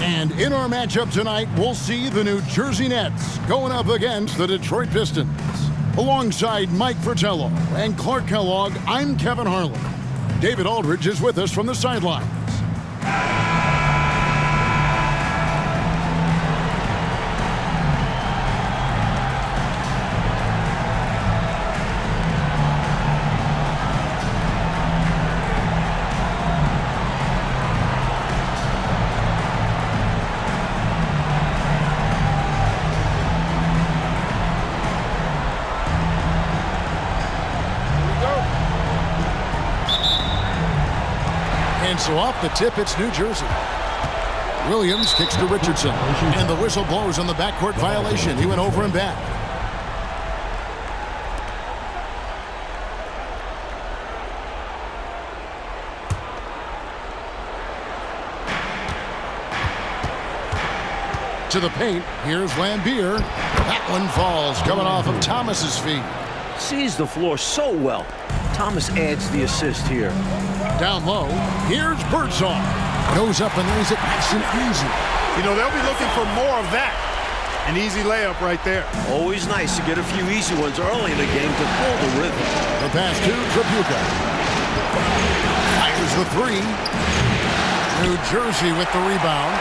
And in our matchup tonight, we'll see the New Jersey Nets going up against the Detroit Pistons. Alongside Mike Fratello and Clark Kellogg, I'm Kevin Harlan. David Aldridge is with us from the sidelines. And so off the tip, it's New Jersey. Williams kicks to Richardson. And the whistle blows on the backcourt violation. He went over and back. To the paint. Here's Lambier. That one falls, coming off of Thomas's feet. Sees the floor so well. Thomas adds the assist here. Down low, here's Birdsong. Goes up and lays it nice and easy. You know, they'll be looking for more of that. An easy layup right there. Always nice to get a few easy ones early in the game to pull the rhythm. The pass to Tripucka. Fires the three. New Jersey with the rebound.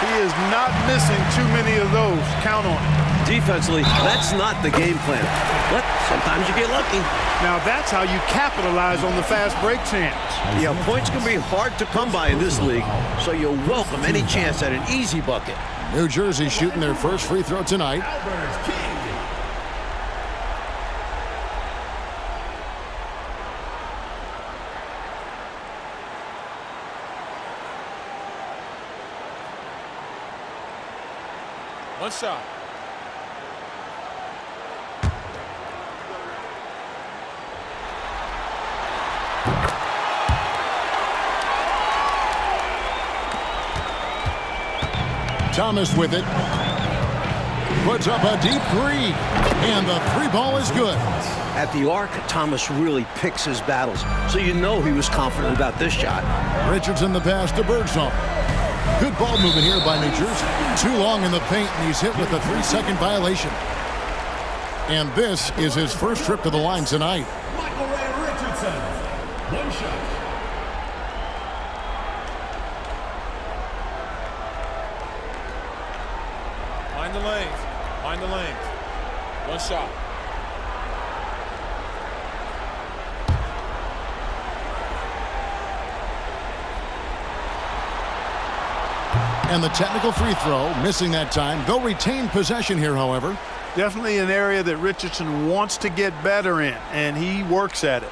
He is not missing too many of those. Count on it. Defensively, that's not the game plan. But sometimes you get lucky. Now that's how you capitalize on the fast break chance. Yeah, points can be hard to come by in this league, so you'll welcome any chance at an easy bucket. New Jersey shooting their first free throw tonight. One shot. Thomas with it. Puts up a deep three. And the three ball is good. At the arc, Thomas really picks his battles, so you know he was confident about this shot. Richardson the pass to Birdsong. Good ball movement here by New Jersey. Too long in the paint, and he's hit with a 3-second violation. And this is his first trip to the line tonight. Michael Ray Richardson. One shot. Mind the lanes. Mind the lanes. One shot. And the technical free throw, missing that time. They'll retain possession here, however. Definitely an area that Richardson wants to get better in, and he works at it.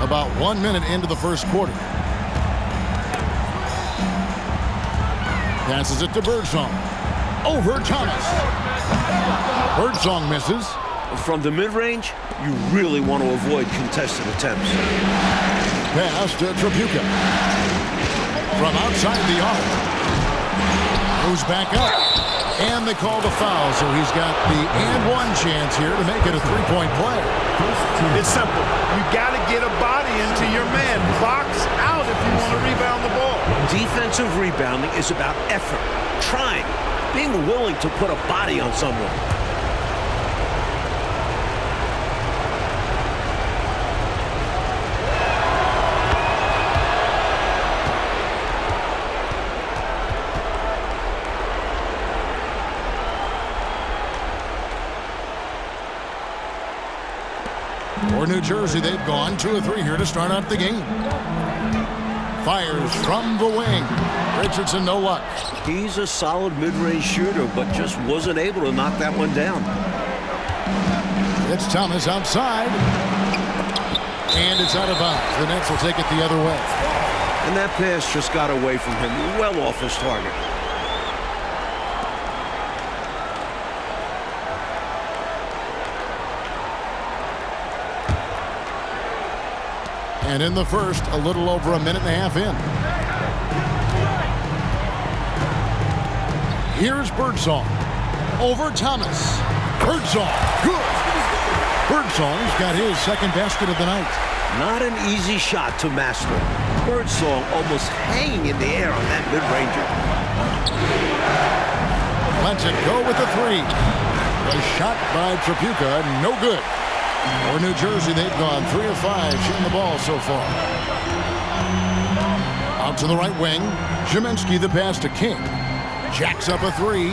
About 1 minute into the first quarter. Passes it to Birdsong. Over Thomas. Birdsong misses. From the mid-range, you really want to avoid contested attempts. Pass to Tripucka. From outside the arc. Moves back up. And they call the foul, so he's got the and-one chance here to make it a three-point play. It's simple. You got to get a body into your man. Box out if you want to rebound the ball. Defensive rebounding is about effort, trying, being willing to put a body on someone. For New Jersey, they've gone 2 of 3 here to start out the game. Fires from the wing. Richardson, no luck. He's a solid mid-range shooter, but just wasn't able to knock that one down. It's Thomas outside. And it's out of bounds. The Nets will take it the other way. And that pass just got away from him, well off his target. And in the first, a little over a minute and a half in. Here's Birdsong. Over Thomas. Birdsong. Good. Birdsong's got his second basket of the night. Not an easy shot to master. Birdsong almost hanging in the air on that mid-ranger. Lets it go with the three. A shot by Tripucka, no good. For New Jersey, they've gone 3 of 5 shooting the ball so far. Out to the right wing. Ziminski the pass to King. Jacks up a three.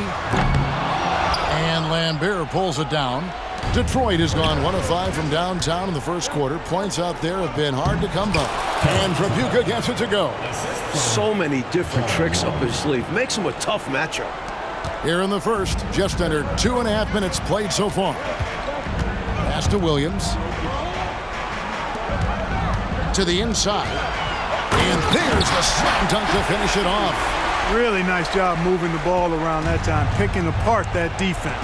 And Lambert pulls it down. Detroit has gone 1 of 5 from downtown in the first quarter. Points out there have been hard to come by. And Tripucka gets it to go. So many different tricks up his sleeve. Makes him a tough matchup. Here in the first, just under 2.5 minutes played so far. Pass to Williams. To the inside. And there's the slam dunk to finish it off. Really nice job moving the ball around that time, picking apart that defense.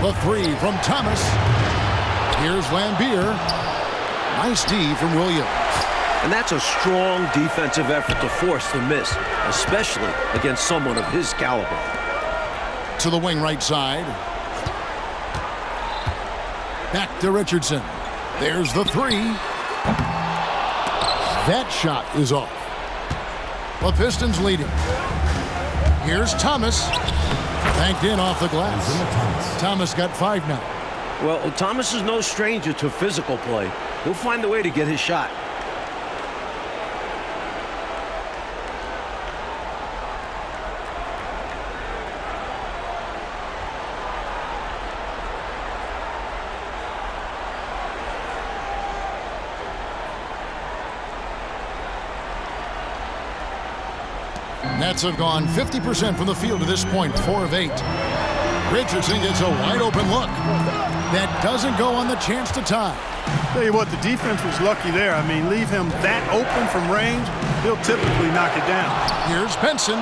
The three from Thomas. Here's Lambert. Nice D from Williams. And that's a strong defensive effort to force the miss, especially against someone of his caliber. To the wing right side. Back to Richardson. There's the three. That shot is off. The Pistons leading. Here's Thomas. Banked in off the glass. Thomas got 5 now. Well, Thomas is no stranger to physical play. He'll find a way to get his shot. Nets have gone 50% from the field to this point, 4 of 8. Richardson gets a wide open look. That doesn't go on the chance to tie. Tell you what, the defense was lucky there. I mean, leave him that open from range, he'll typically knock it down. Here's Benson.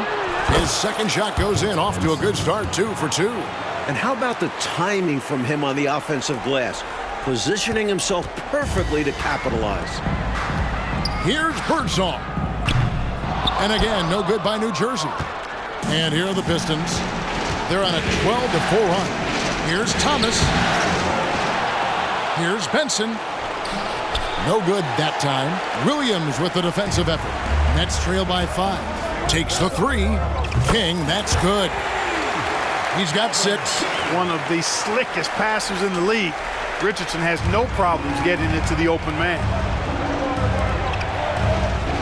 His second shot goes in, off to a good start, 2 for 2. And how about the timing from him on the offensive glass? Positioning himself perfectly to capitalize. Here's Birdsong. And again, no good by New Jersey. And here are the Pistons. They're on a 12-4 run. Here's Thomas. Here's Benson. No good that time. Williams with the defensive effort. Nets trail by 5. Takes the three. King, that's good. He's got 6. One of the slickest passers in the league. Richardson has no problems getting it to the open man.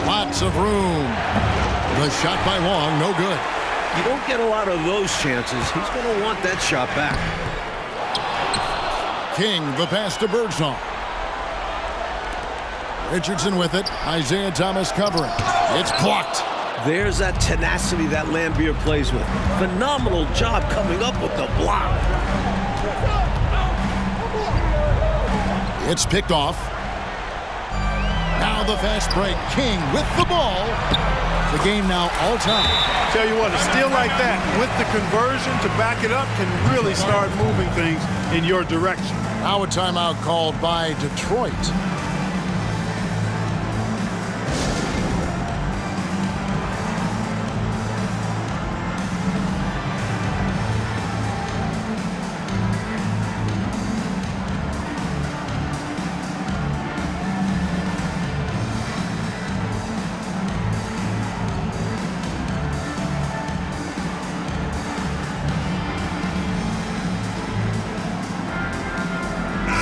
Lots of room. The shot by Long, no good. You don't get a lot of those chances. He's going to want that shot back. King, the pass to Birdsong. Richardson with it. Isaiah Thomas covering. It's blocked. There's that tenacity that Lambert plays with. Phenomenal job coming up with the block. It's picked off. Now the fast break. King with the ball. The game now all time. Tell you what, a steal like that with the conversion to back it up can really start moving things in your direction. Now a timeout called by Detroit.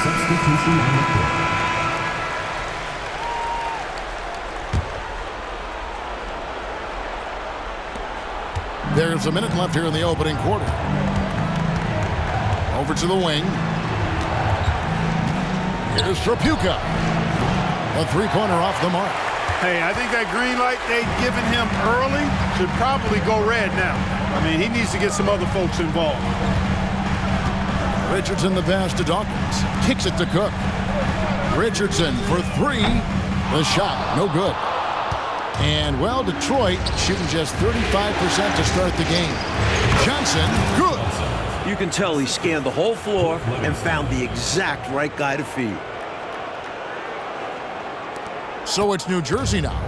Substitution on the court. There's a minute left here in the opening quarter. Over to the wing. Here's Tripucka. A three-pointer off the mark. Hey, I think that green light they'd given him early should probably go red now. I mean, he needs to get some other folks involved. Richardson the pass to Dawkins. Kicks it to Cook. Richardson for 3. The shot, no good. And, well, Detroit shooting just 35% to start the game. Johnson, good. You can tell he scanned the whole floor and found the exact right guy to feed. So it's New Jersey now,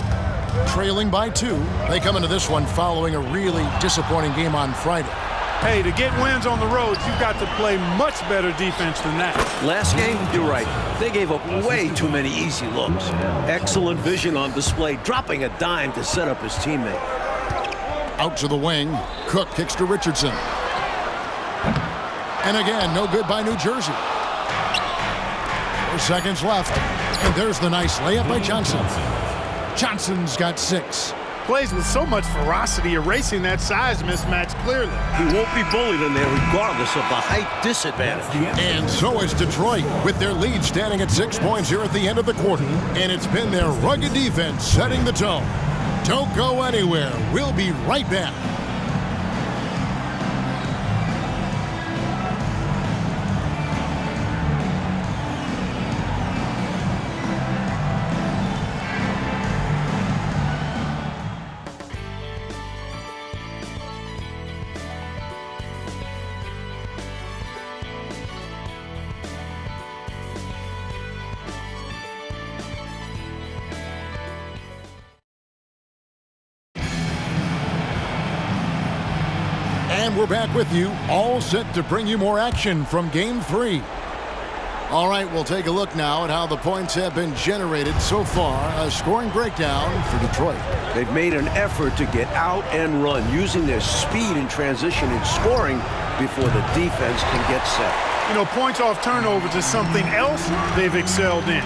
trailing by 2. They come into this one following a really disappointing game on Friday. Hey, to get wins on the road, you've got to play much better defense than that. Last game, you're right. They gave up way too many easy looks. Excellent vision on display, dropping a dime to set up his teammate. Out to the wing. Cook kicks to Richardson. And again, no good by New Jersey. 4 seconds left. And there's the nice layup by Johnson. Johnson's got 6. Plays with so much ferocity, erasing that size mismatch clearly. He won't be bullied in there regardless of the height disadvantage. And so is Detroit, with their lead standing at 6 points here at the end of the quarter. And it's been their rugged defense setting the tone. Don't go anywhere. We'll be right back. And we're back with you, all set to bring you more action from Game 3. All right, we'll take a look now at how the points have been generated so far. A scoring breakdown for Detroit. They've made an effort to get out and run, using their speed in transition and scoring before the defense can get set. You know, points off turnovers is something else they've excelled in.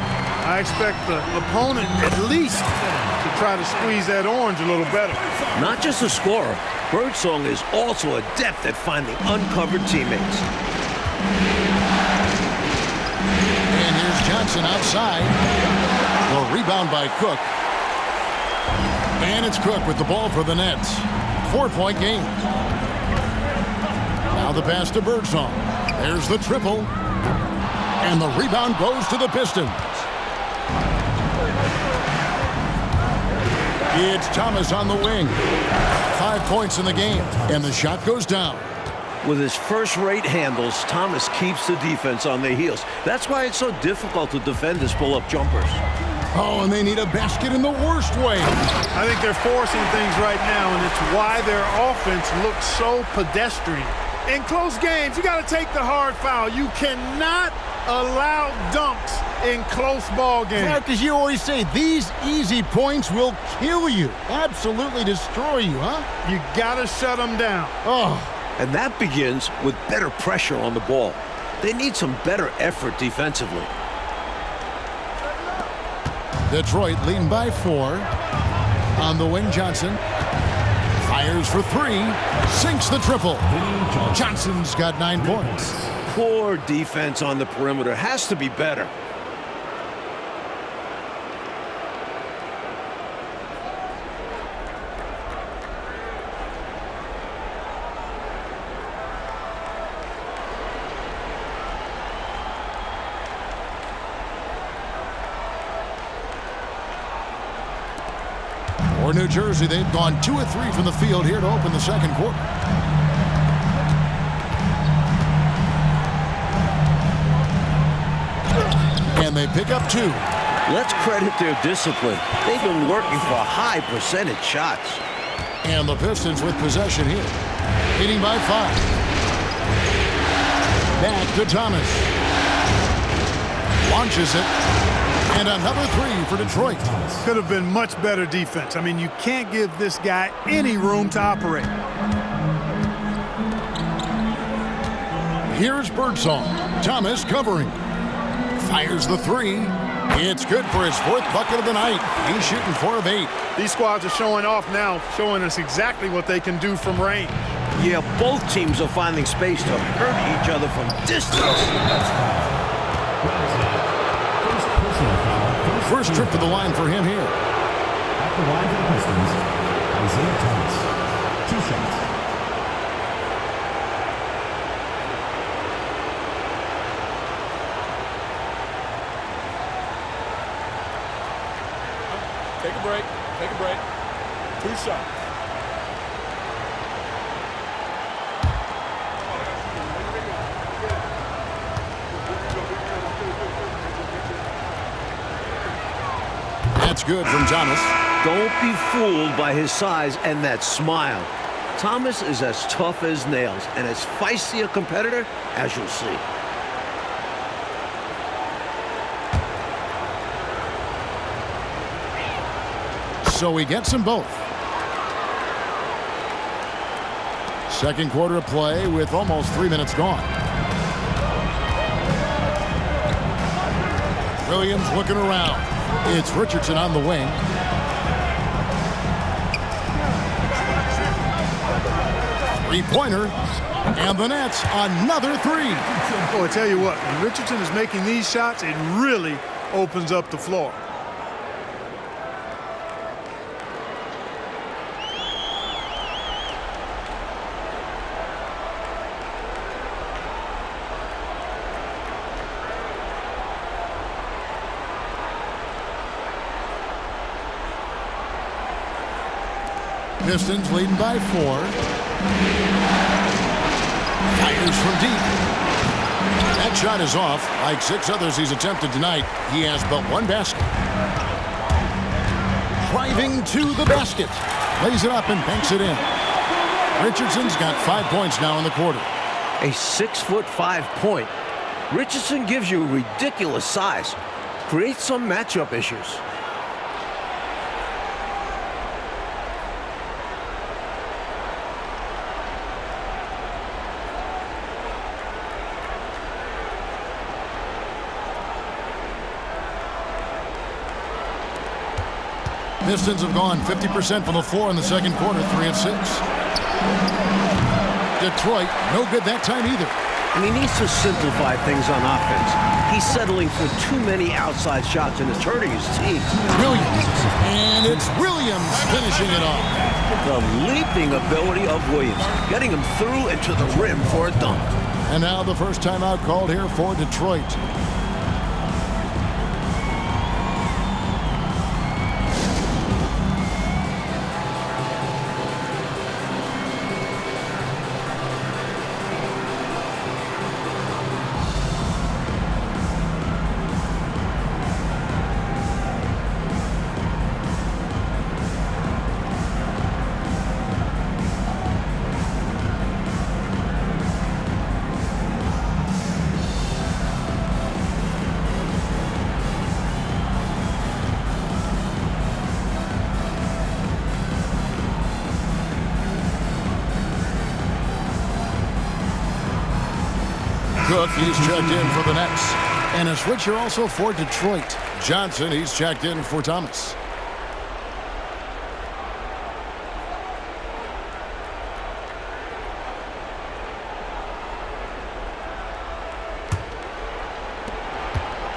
I expect the opponent at least to try to squeeze that orange a little better. Not just a scorer, Birdsong is also adept at finding uncovered teammates. And here's Johnson outside. The rebound by Cook. And it's Cook with the ball for the Nets. 4-point game. Now the pass to Birdsong. There's the triple. And the rebound goes to the Pistons. It's Thomas on the wing. 5 points in the game. And the shot goes down. With his first-rate handles, Thomas keeps the defense on their heels. That's why it's so difficult to defend his pull-up jumpers. Oh, and they need a basket in the worst way. I think they're forcing things right now, and it's why their offense looks so pedestrian. In close games, you got to take the hard foul. You cannot allow dunks in close ball games. Clark, as you always say, these easy points will kill you. Absolutely destroy you, huh? You got to shut them down. Oh. And that begins with better pressure on the ball. They need some better effort defensively. Detroit leading by 4. On the wing, Johnson. Fires for 3. Sinks the triple. Johnson's got 9 points. Poor defense on the perimeter. Has to be better. For New Jersey, they've gone 2 of 3 from the field here to open the second quarter. And they pick up 2. Let's credit their discipline. They've been working for high percentage shots. And the Pistons with possession here. Leading by 5. Back to Thomas. Launches it. And another 3 for Detroit. Could have been much better defense. I mean, you can't give this guy any room to operate. Here's Birdsong. Thomas covering. Fires the 3. It's good for his 4th bucket of the night. He's shooting 4 of 8. These squads are showing off now, showing us exactly what they can do from range. Yeah, both teams are finding space to hurt each other from distance. First trip to the line for him here. At the line for the Pistons, Isaiah Thomas. 2 shots. Take a break. Take a break. 2 shots. That's good from Thomas. Don't be fooled by his size and that smile. Thomas is as tough as nails and as feisty a competitor as you'll see. So he gets them both. Second quarter of play with almost 3 minutes gone. Williams looking around. It's Richardson on the wing. Three-pointer. And the Nets, another three. Oh, I tell you what, when Richardson is making these shots, it really opens up the floor. Pistons leading by 4. Fires from deep. That shot is off. Like 6 others he's attempted tonight, he has but 1 basket. Driving to the basket. Lays it up and banks it in. Richardson's got 5 points now in the quarter. A 6'5" point. Richardson gives you ridiculous size. Creates some matchup issues. Pistons have gone 50% from the floor in the second quarter, 3 of 6. Detroit, no good that time either. And he needs to simplify things on offense. He's settling for too many outside shots and it's hurting his team. Williams. And it's Williams finishing it off. The leaping ability of Williams, getting him through and to the rim for a dunk. And now the first timeout called here for Detroit. Cook, he's checked in for the Nets. And a switcher also for Detroit. Johnson, he's checked in for Thomas.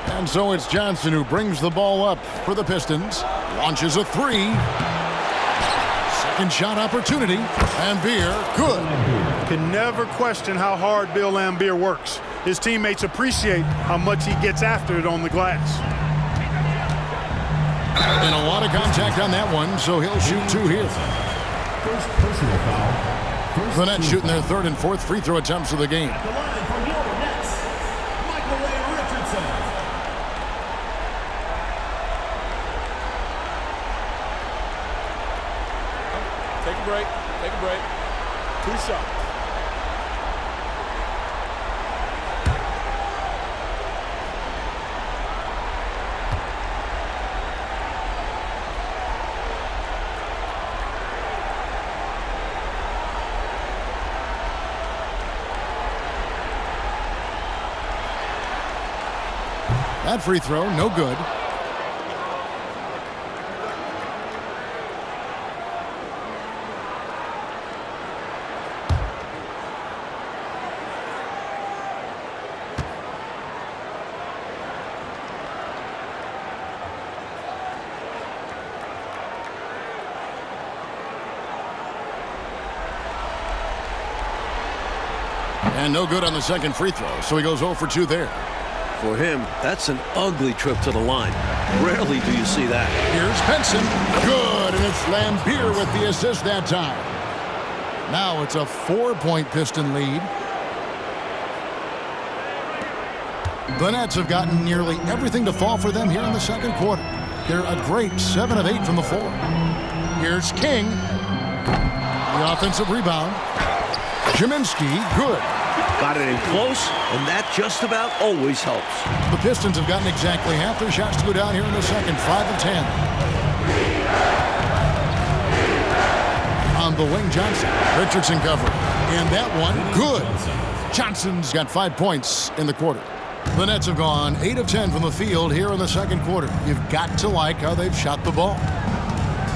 And so it's Johnson who brings the ball up for the Pistons. Launches a 3. Second shot opportunity. Laimbeer, good. Can never question how hard Bill Laimbeer works. His teammates appreciate how much he gets after it on the glass. And a lot of contact on that one, so he'll shoot 2 here. First personal foul. The Nets shooting their 3rd and 4th free throw attempts of the game. The line for your Nets, Michael Richardson. Take a break. Take a break. 2 shots. That free throw, no good. And no good on the second free throw, so he goes 0 for 2 there. For him, that's an ugly trip to the line. Rarely do you see that. Here's Benson. Good, and it's Laimbeer with the assist that time. Now it's a 4-point Piston lead. The Nets have gotten nearly everything to fall for them here in the second quarter. They're a great 7 of 8 from the floor. Here's King. The offensive rebound. Kaminsky, good. Got it in close, and that just about always helps. The Pistons have gotten exactly half their shots to go down here in the second, 5 of 10. On the wing, Johnson. Richardson covering. And that one, good. Johnson's got 5 points in the quarter. The Nets have gone 8 of 10 from the field here in the second quarter. You've got to like how they've shot the ball.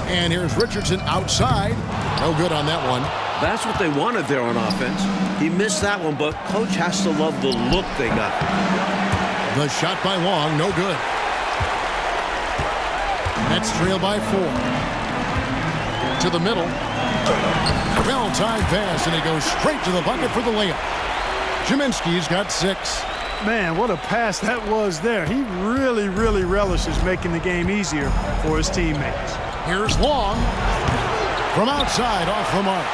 And here's Richardson outside. No good on that one. That's what they wanted there on offense. He missed that one, but coach has to love the look they got. The shot by Long, no good. Nets trail by 4. To the middle. Well-timed pass, and he goes straight to the bucket for the layup. Kaminsky's got 6. Man, what a pass that was there. He really relishes making the game easier for his teammates. Here's Long. From outside, off the mark.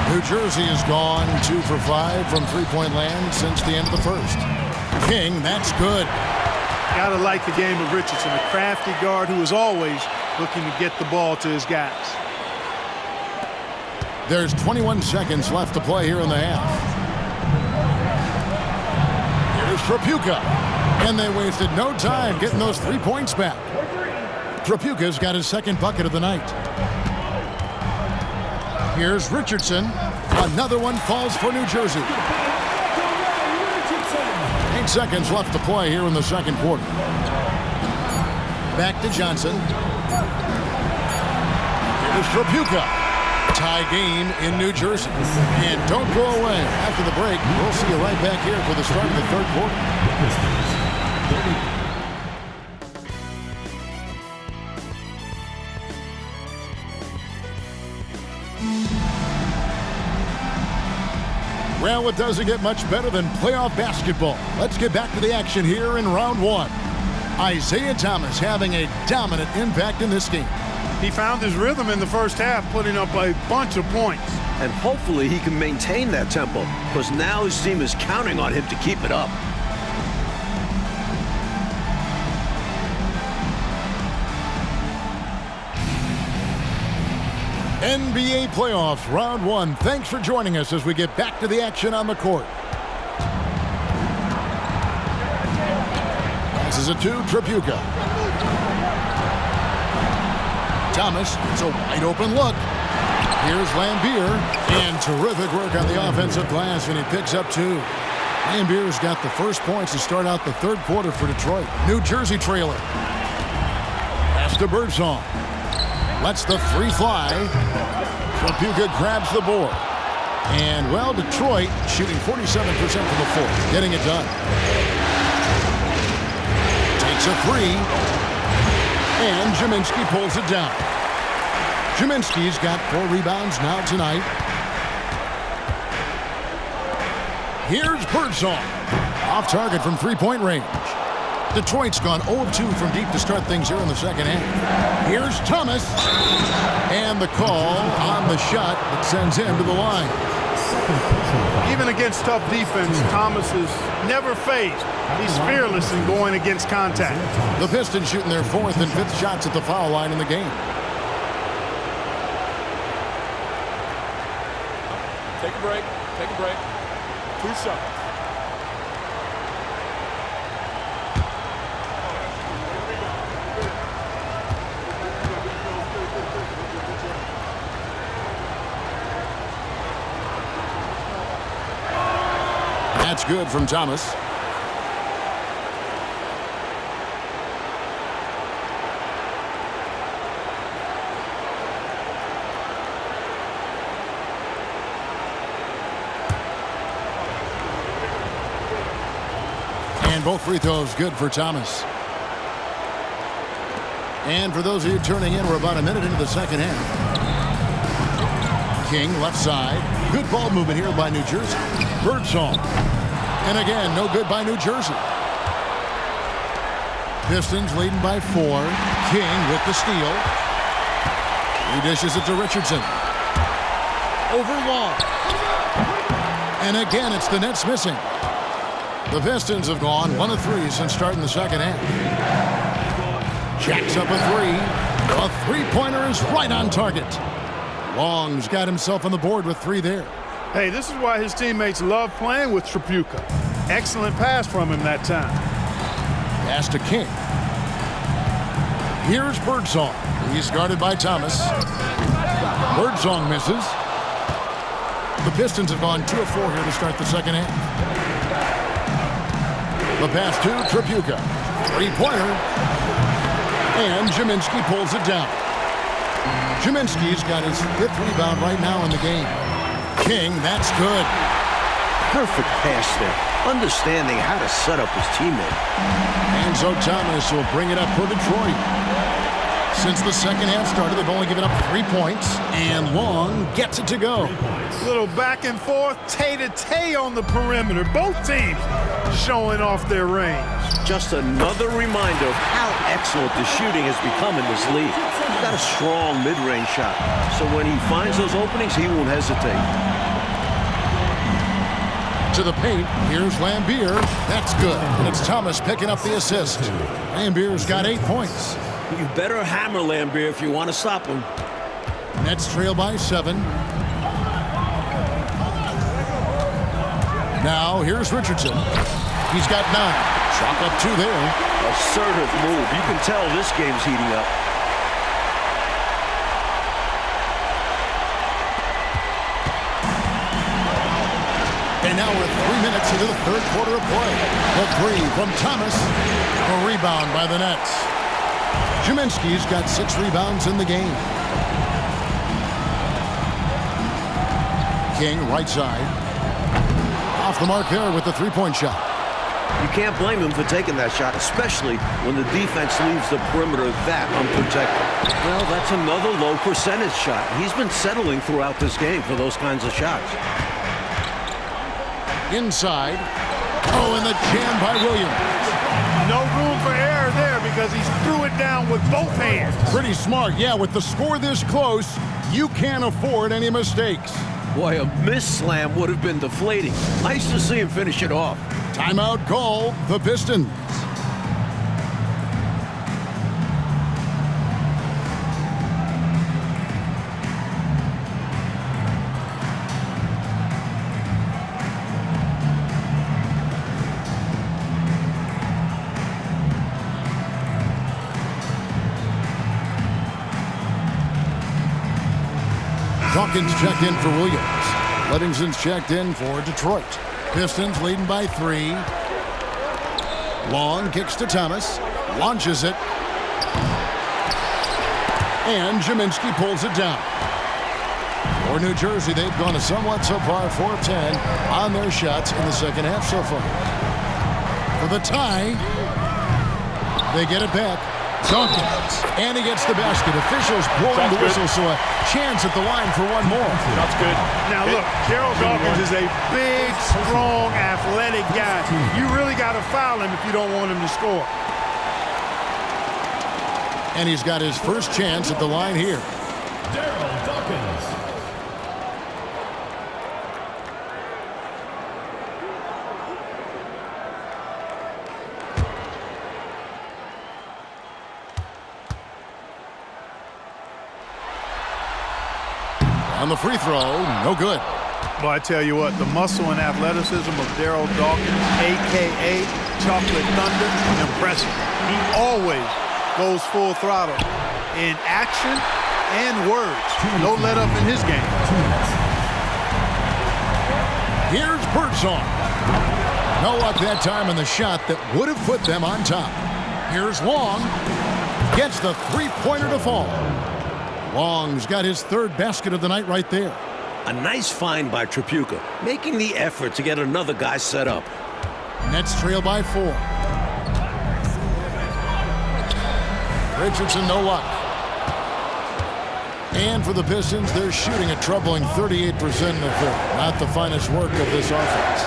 New Jersey has gone 2 for 5 from three-point land since the end of the first. King, that's good. Gotta like the game of Richardson, a crafty guard who is always looking to get the ball to his guys. There's 21 seconds left to play here in the half. Here's Trapuka. And they wasted no time getting those 3 points back. Trapuka's got his second bucket of the night. Here's Richardson. Another one falls for New Jersey. 8 seconds left to play here in the second quarter. Back to Johnson. Here's Trapuka. Tie game in New Jersey. And don't go away. After the break, we'll see you right back here for the start of the third quarter. Well, it doesn't get much better than playoff basketball. Let's get back to the action here in round 1. Isaiah Thomas having a dominant impact in this game. He found his rhythm in the first half, putting up a bunch of points. And hopefully he can maintain that tempo, because now his team is counting on him to keep it up. NBA playoffs, round 1. Thanks for joining us as we get back to the action on the court. Passes it to Trapuka. Thomas, it's a wide open look. Here's Lambier, and terrific work on the offensive glass, and he picks up 2. Lambier's got the first points to start out the third quarter for Detroit. New Jersey trailer. Pass to Birdsong. Lets the 3 fly. Trapuka grabs the board. And, well, Detroit shooting 47% from the floor, getting it done. Takes a 3. And Kaminsky pulls it down. Kaminsky's got 4 rebounds now tonight. Here's Birdsong. Off target from three-point range. Detroit's gone 0 of 2 from deep to start things here in the second half. Here's Thomas. And the call on the shot that sends him to the line. Even against tough defense, Thomas is never phased. He's fearless in going against contact. The Pistons shooting their 4th and 5th shots at the foul line in the game. Take a break. Take a break. 2 shots. That's good from Thomas. And both free throws good for Thomas. And for those of you turning in, we're about a minute into the second half. King left side. Good ball movement here by New Jersey. Birdsong. And again, no good by New Jersey. Pistons leading by 4. King with the steal. He dishes it to Richardson. Over Long. And again, it's the Nets missing. The Pistons have gone 1 of 3 since starting the second half. Jacks up a 3. A three-pointer is right on target. Long's got himself on the board with 3 there. Hey, this is why his teammates love playing with Tripucka. Excellent pass from him that time. Pass to King. Here's Birdsong. He's guarded by Thomas. Birdsong misses. The Pistons have gone 2 of 4 here to start the second half. The pass to Tripucka. 3-pointer. And Jaminski pulls it down. Jaminski's got his 5th rebound right now in the game. King, that's good. Perfect pass there. Understanding how to set up his teammate. And so Thomas will bring it up for Detroit. Since the second half started, they've only given up 3 points, and Long gets it to go. Little back and forth, tay-to-tay on the perimeter. Both teams showing off their range. Just another reminder of how excellent the shooting has become in this league. He's got a strong mid-range shot, so when he finds those openings, he won't hesitate. To the paint, here's Lambier. That's good, and it's Thomas picking up the assist. Lambier's got 8 points. You better hammer Lambier if you want to stop him. Nets trail by 7. Now here's Richardson. He's got 9. Chalk up 2 there. Assertive move. You can tell this game's heating up. And now we're 3 minutes into the third quarter of play. The 3 from Thomas. A rebound by the Nets. Jaminski's got 6 rebounds in the game. King, right side. Off the mark there with the 3-point shot. You can't blame him for taking that shot, especially when the defense leaves the perimeter that unprotected. Well, that's another low percentage shot. He's been settling throughout this game for those kinds of shots. Inside. Oh, and the jam by Williams. No room for error there because he threw it down with both hands. Pretty smart. Yeah, with the score this close, you can't afford any mistakes. Boy, a miss slam would have been deflating. Nice to see him finish it off. Timeout call, the Pistons. Dawkins checked in for Williams. Livingston's checked in for Detroit. Pistons leading by 3. Long kicks to Thomas. Launches it. And Jaminski pulls it down. For New Jersey, they've gone a somewhat subpar 4-10 on their shots in the second half so far. For the tie, they get it back. Dawkins, and he gets the basket. Officials blowing the whistle, so a chance at the line for one more. That's good. Now look, Daryl Dawkins is a big, strong, athletic guy. You really got to foul him if you don't want him to score. And he's got his first chance at the line here. Daryl Dawkins. On the free throw, no good. Well, I tell you what, the muscle and athleticism of Daryl Dawkins, a.k.a. Chocolate Thunder, impressive. He always goes full throttle in action and words. No let up in his game. Here's Birdsong. No luck that time on the shot that would have put them on top. Here's Long. Gets the 3-pointer to fall. Long's got his 3rd basket of the night right there. A nice find by Tripucka, making the effort to get another guy set up. Nets trail by 4. Richardson, no luck. And for the Pistons, they're shooting a troubling 38% in the third. Not the finest work of this offense.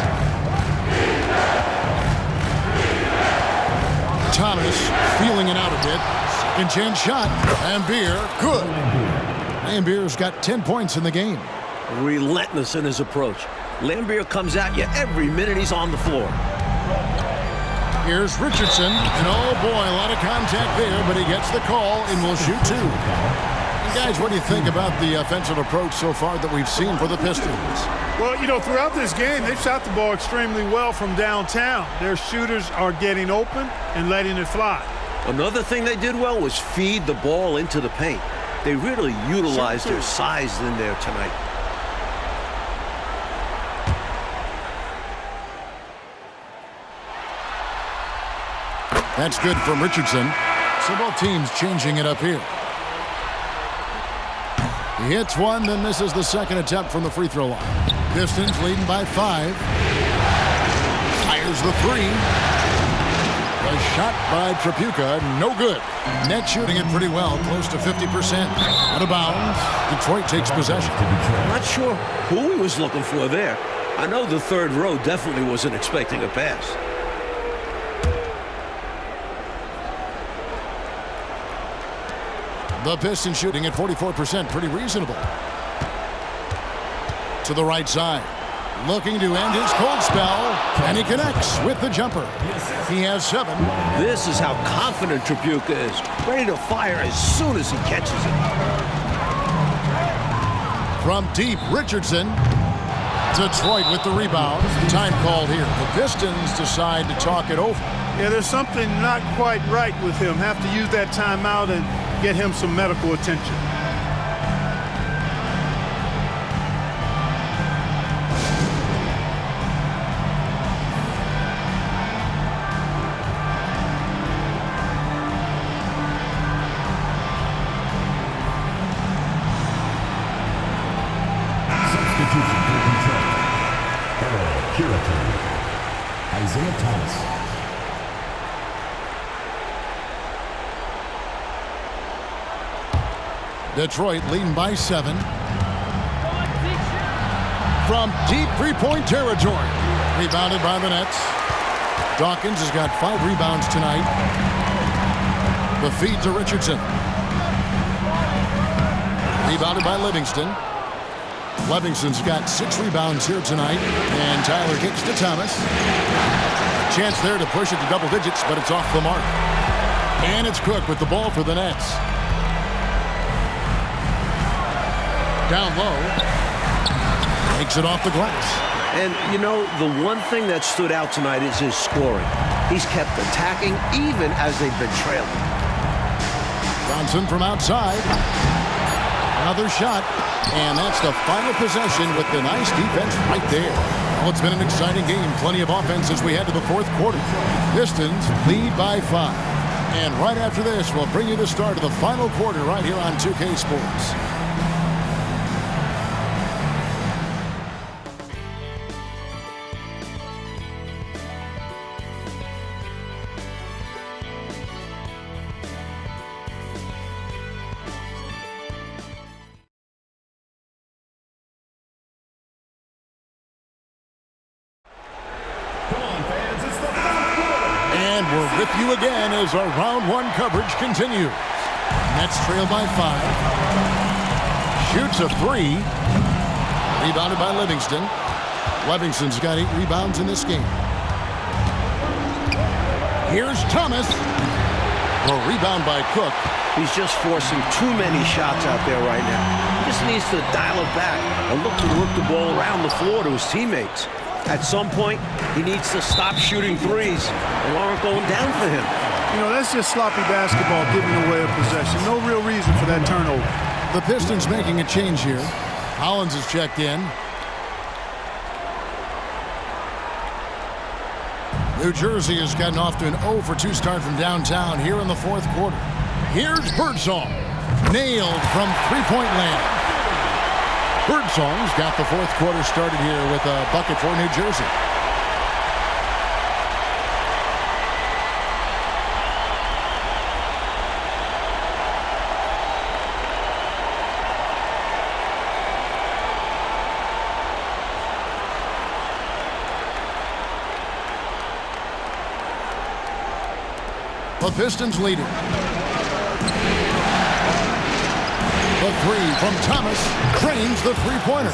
Thomas feeling it out a bit. Second chance shot. Lambier, good. Lambier's got 10 points in the game. Relentless in his approach. Lambier comes at you every minute he's on the floor. Here's Richardson, and oh boy, a lot of contact there, but he gets the call and will shoot 2. Guys, what do you think about the offensive approach so far that we've seen for the Pistons? Well, you know, throughout this game, they've shot the ball extremely well from downtown. Their shooters are getting open and letting it fly. Another thing they did well was feed the ball into the paint. They really utilized their size in there tonight. That's good from Richardson. So both teams changing it up here. He hits one, then misses the second attempt from the free throw line. Pistons leading by 5. Fires the 3. A shot by Tripucka, no good. Net shooting it pretty well, close to 50%. Out of bounds, Detroit takes possession. I'm not sure who he was looking for there. I know the third row definitely wasn't expecting a pass. The Pistons shooting at 44%, pretty reasonable. To the right side. Looking to end his cold spell, and he connects with the jumper. He has 7. This is how confident Tripucka is. Ready to fire as soon as he catches it. From deep, Richardson. Detroit with the rebound. Time called here. The Pistons decide to talk it over. Yeah, there's something not quite right with him. Have to use that timeout and get him some medical attention. Substitution for Detroit. Curator. Isaiah Thomas. Detroit leading by 7. From deep three-point territory. Rebounded by the Nets. Dawkins has got 5 rebounds tonight. The feed to Richardson. Rebounded by Livingston. Livingston's got 6 rebounds here tonight. And Tyler kicks to Thomas. Chance there to push it to double digits, but it's off the mark. And it's Cook with the ball for the Nets. Down low. Takes it off the glass. And, you know, the one thing that stood out tonight is his scoring. He's kept attacking even as they've been trailing. Johnson from outside. Another shot. And that's the final possession with the nice defense right there. Well, it's been an exciting game. Plenty of offense as we head to the fourth quarter. Pistons lead by 5. And right after this, we'll bring you the start of the final quarter right here on 2K Sports. And we're with you again as our round 1 coverage continues. Nets trail by 5. Shoots a 3. Rebounded by Livingston. Livingston's got 8 rebounds in this game. Here's Thomas. The rebound by Cook. He's just forcing too many shots out there right now. He just needs to dial it back and look to work the ball around the floor to his teammates. At some point, he needs to stop shooting threes. They aren't going down for him. You know, that's just sloppy basketball, giving away a possession. No real reason for that turnover. The Pistons making a change here. Hollins is checked in. New Jersey has gotten off to an 0 for 2 start from downtown here in the fourth quarter. Here's Birdsong. Nailed from three-point land. Birdsong's got the fourth quarter started here with a bucket for New Jersey. The Pistons leading. The 3 from Thomas drains the three-pointer.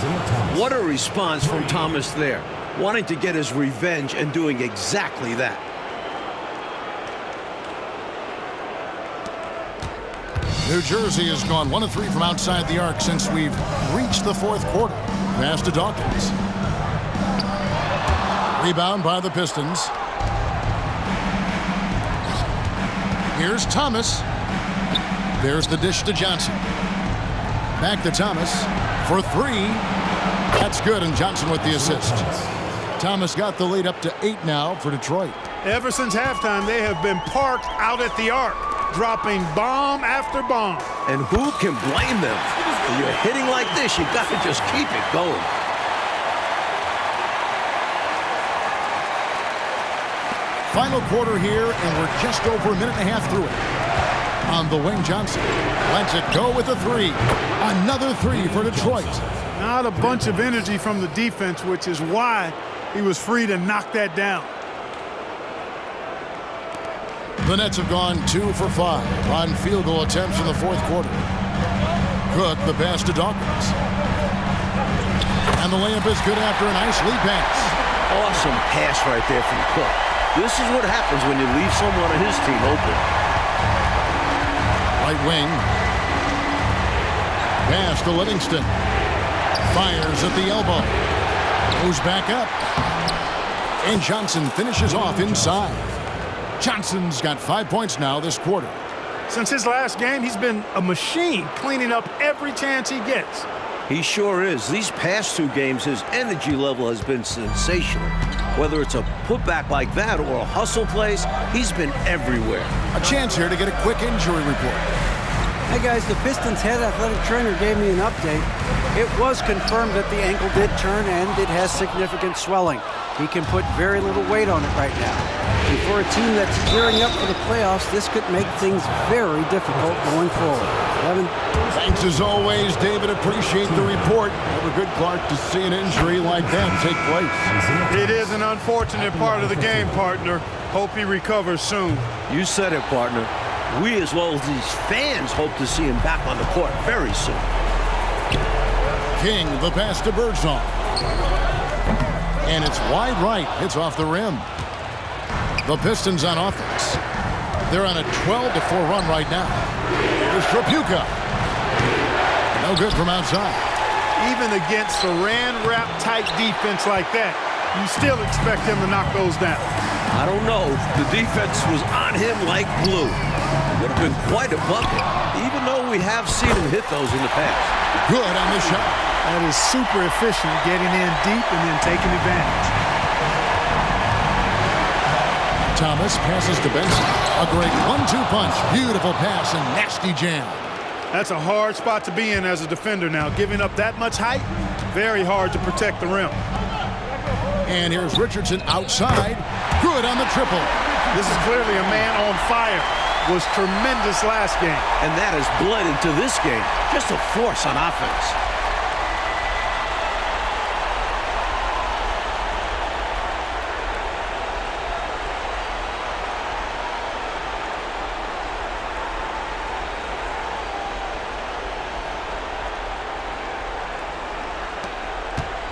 What a response from Thomas there. Wanting to get his revenge and doing exactly that. New Jersey has gone 1 of 3 from outside the arc since we've reached the fourth quarter. Pass to Dawkins. Rebound by the Pistons. Here's Thomas. There's the dish to Johnson. Back to Thomas for 3. That's good, and Johnson with the assist. Thomas got the lead up to 8 now for Detroit. Ever since halftime, they have been parked out at the arc, dropping bomb after bomb. And who can blame them? When you're hitting like this, you got to just keep it going. Final quarter here, and we're just over a minute and a half through it. On the wing, Johnson lets it go with a 3. Another 3 for Detroit. Not a bunch of energy from the defense, which is why he was free to knock that down. The Nets have gone 2 for 5 on field goal attempts in the fourth quarter. Cook, the pass to Dawkins. And the layup is good after a nice lead pass. Awesome pass right there from Cook. This is what happens when you leave someone on his team open. Right wing. Pass to Livingston. Fires at the elbow. Goes back up. And Johnson finishes off inside. Johnson's got 5 points now this quarter. Since his last game, he's been a machine cleaning up every chance he gets. He sure is. These past 2 games, his energy level has been sensational. Whether it's a putback like that or a hustle plays, he's been everywhere. A chance here to get a quick injury report. Hey guys, the Pistons head athletic trainer gave me an update. It was confirmed that the ankle did turn and it has significant swelling. He can put very little weight on it right now. And for a team that's gearing up for the playoffs, this could make things very difficult going forward. Evan? Thanks as always, David. Appreciate the report. Never good, Clark, to see an injury like that take place. It is an unfortunate part of the game, partner. Hope he recovers soon. You said it, partner. We, as well as these fans, hope to see him back on the court very soon. King, the pass to Birdsong. And it's wide right. Hits off the rim. The Pistons on offense. They're on a 12-4 run right now. Here's Trapuka. No good from outside. Even against saran-wrap tight defense like that, you still expect him to knock those down. I don't know. The defense was on him like glue. It would have been quite a bucket, even though we have seen him hit those in the past. Good on the shot. That is super efficient, getting in deep and then taking advantage. Thomas passes to Benson. A great 1-2 punch. Beautiful pass and nasty jam. That's a hard spot to be in as a defender now. Giving up that much height, very hard to protect the rim. And here's Richardson outside. Good on the triple. This is clearly a man on fire. Was tremendous last game. And that has bled into this game. Just a force on offense.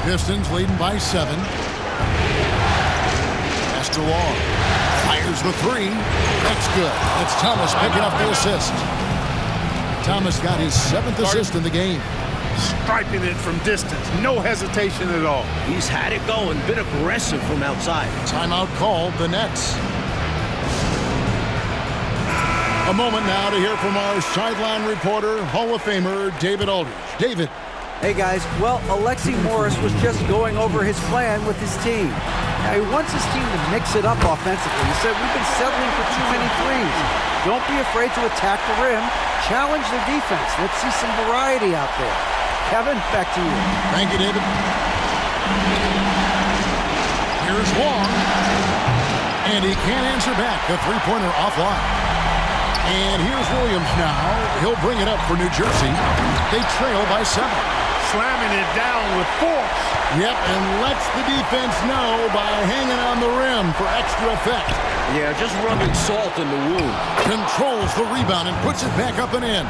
Pistons leading by 7. Pass to Long. Fires the 3. That's good. It's Thomas picking up the assist. Thomas got his 7th assist in the game. Striping it from distance. No hesitation at all. He's had it going. Been aggressive from outside. Timeout called the Nets. A moment now to hear from our sideline reporter, Hall of Famer David Aldridge. David. Hey guys, well, Alexi Morris was just going over his plan with his team. Now, he wants his team to mix it up offensively. He said, we've been settling for too many threes. Don't be afraid to attack the rim. Challenge the defense. Let's see some variety out there. Kevin, back to you. Thank you, David. Here's Wong. And he can't answer back. The three-pointer offline. And here's Williams now. He'll bring it up for New Jersey. They trail by 7. Slamming it down with force. Yep, and lets the defense know by hanging on the rim for extra effect. Yeah, just rubbing salt in the wound. Controls the rebound and puts it back up and in.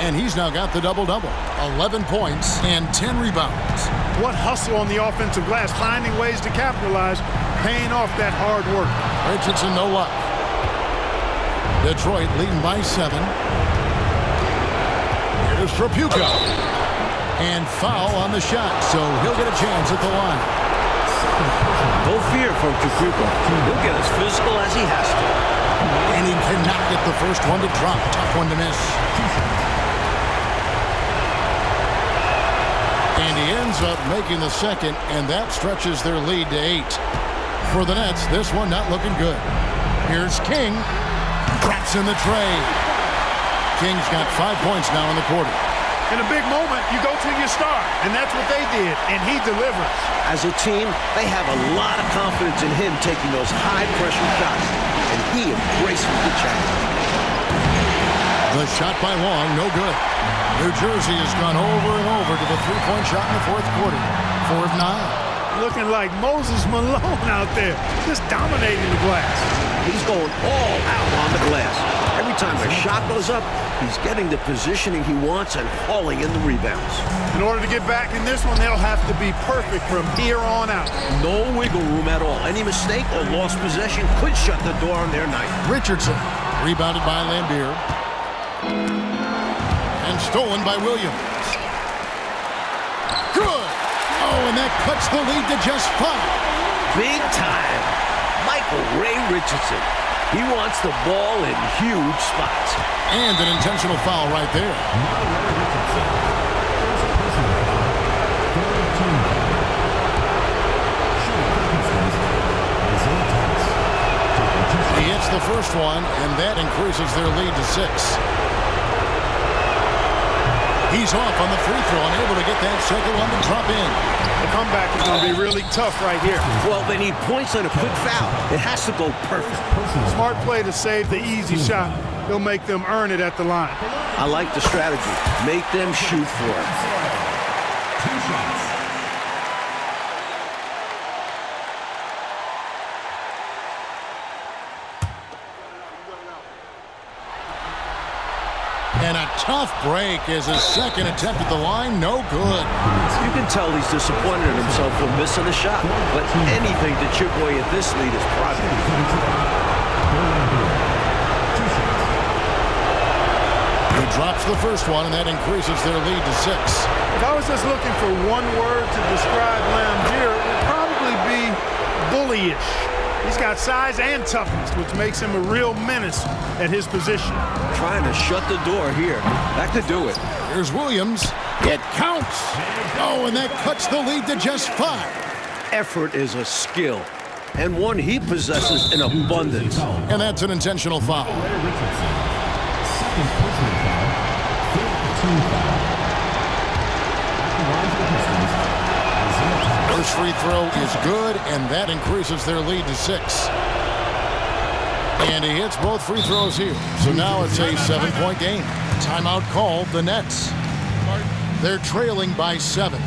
And he's now got the double-double. 11 points and 10 rebounds. What hustle on the offensive glass, finding ways to capitalize, paying off that hard work. Richardson, no luck. Detroit leading by 7. Here's Trapuka. And foul on the shot, so he'll get a chance at the line. No fear from Trapuka. He'll get as physical as he has to. And he cannot get the first one to drop. Tough one to miss. And he ends up making the second, and that stretches their lead to 8. For the Nets, this one not looking good. Here's King. Drops in the tray. King's got 5 points now in the quarter. In a big moment, you go to your star, and that's what they did, and he delivers. As a team, they have a lot of confidence in him taking those high-pressure shots, and he embraces the challenge. The shot by Long, no good. New Jersey has gone over and over to the three-point shot in the fourth quarter. 4 of 9. Looking like Moses Malone out there, just dominating the glass. He's going all out on the glass. Every time a shot goes up, he's getting the positioning he wants and hauling in the rebounds. In order to get back in this one, they'll have to be perfect from here on out. No wiggle room at all. Any mistake or lost possession could shut the door on their night. Richardson, rebounded by Lambier. And stolen by Williams. Good! Oh, and that cuts the lead to just 5. Big time. Michael Ray Richardson. He wants the ball in huge spots. And an intentional foul right there. He hits the first one, and that increases their lead to 6. He's off on the free throw and able to get that second one to drop in. The comeback is going to be really tough right here. Well, they need points on a quick foul. It has to go perfect. Smart play to save the easy shot. He'll make them earn it at the line. I like the strategy. Make them shoot for it. 2 shots. And a tough break as his second attempt at the line, no good. You can tell he's disappointed in himself for missing a shot, but anything to chip away at this lead is progress. He drops the first one, and that increases their lead to 6. If I was just looking for one word to describe Lambier, it would probably be bullyish. He's got size and toughness, which makes him a real menace at his position. Trying to shut the door here. That could do it. Here's Williams. It counts. Oh, and that cuts the lead to just 5. Effort is a skill, and one he possesses in abundance. And that's an intentional foul. Second personal foul. 15 foul. At the line for the Pistons, Isaiah Thomas. First free throw is good, and that increases their lead to 6. And he hits both free throws here. So now it's a 7-point game. Timeout called the Nets. They're trailing by 7.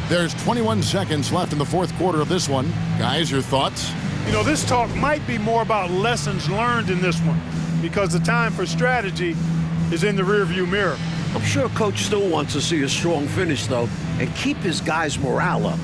There's 21 seconds left in the fourth quarter of this one. Guys, your thoughts? You know, this talk might be more about lessons learned in this one because the time for strategy is in the rearview mirror. I'm sure Coach still wants to see a strong finish, though, and keep his guys' morale up.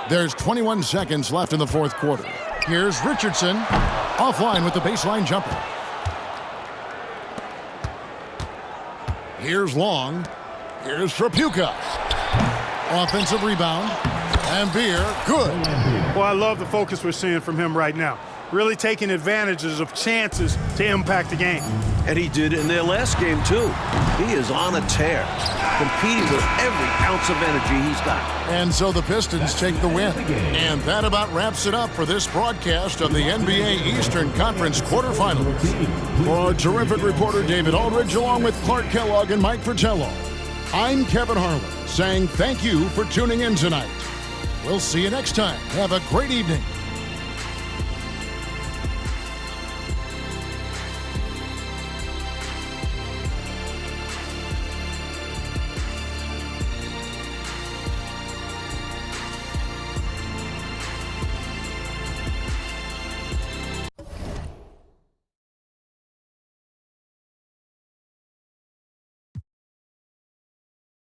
There's 21 seconds left in the fourth quarter. Here's Richardson, offline with the baseline jumper. Here's Long. Here's Trapuka. Offensive rebound. And Beer, good. Well, I love the focus we're seeing from him right now. Really taking advantages of chances to impact the game. And he did in their last game, too. He is on a tear, competing with every ounce of energy he's got. And so the Pistons take the win. And that about wraps it up for this broadcast of the NBA Eastern Conference quarterfinals. For our terrific reporter David Aldridge, along with Clark Kellogg and Mike Fratello, I'm Kevin Harlan, saying thank you for tuning in tonight. We'll see you next time. Have a great evening.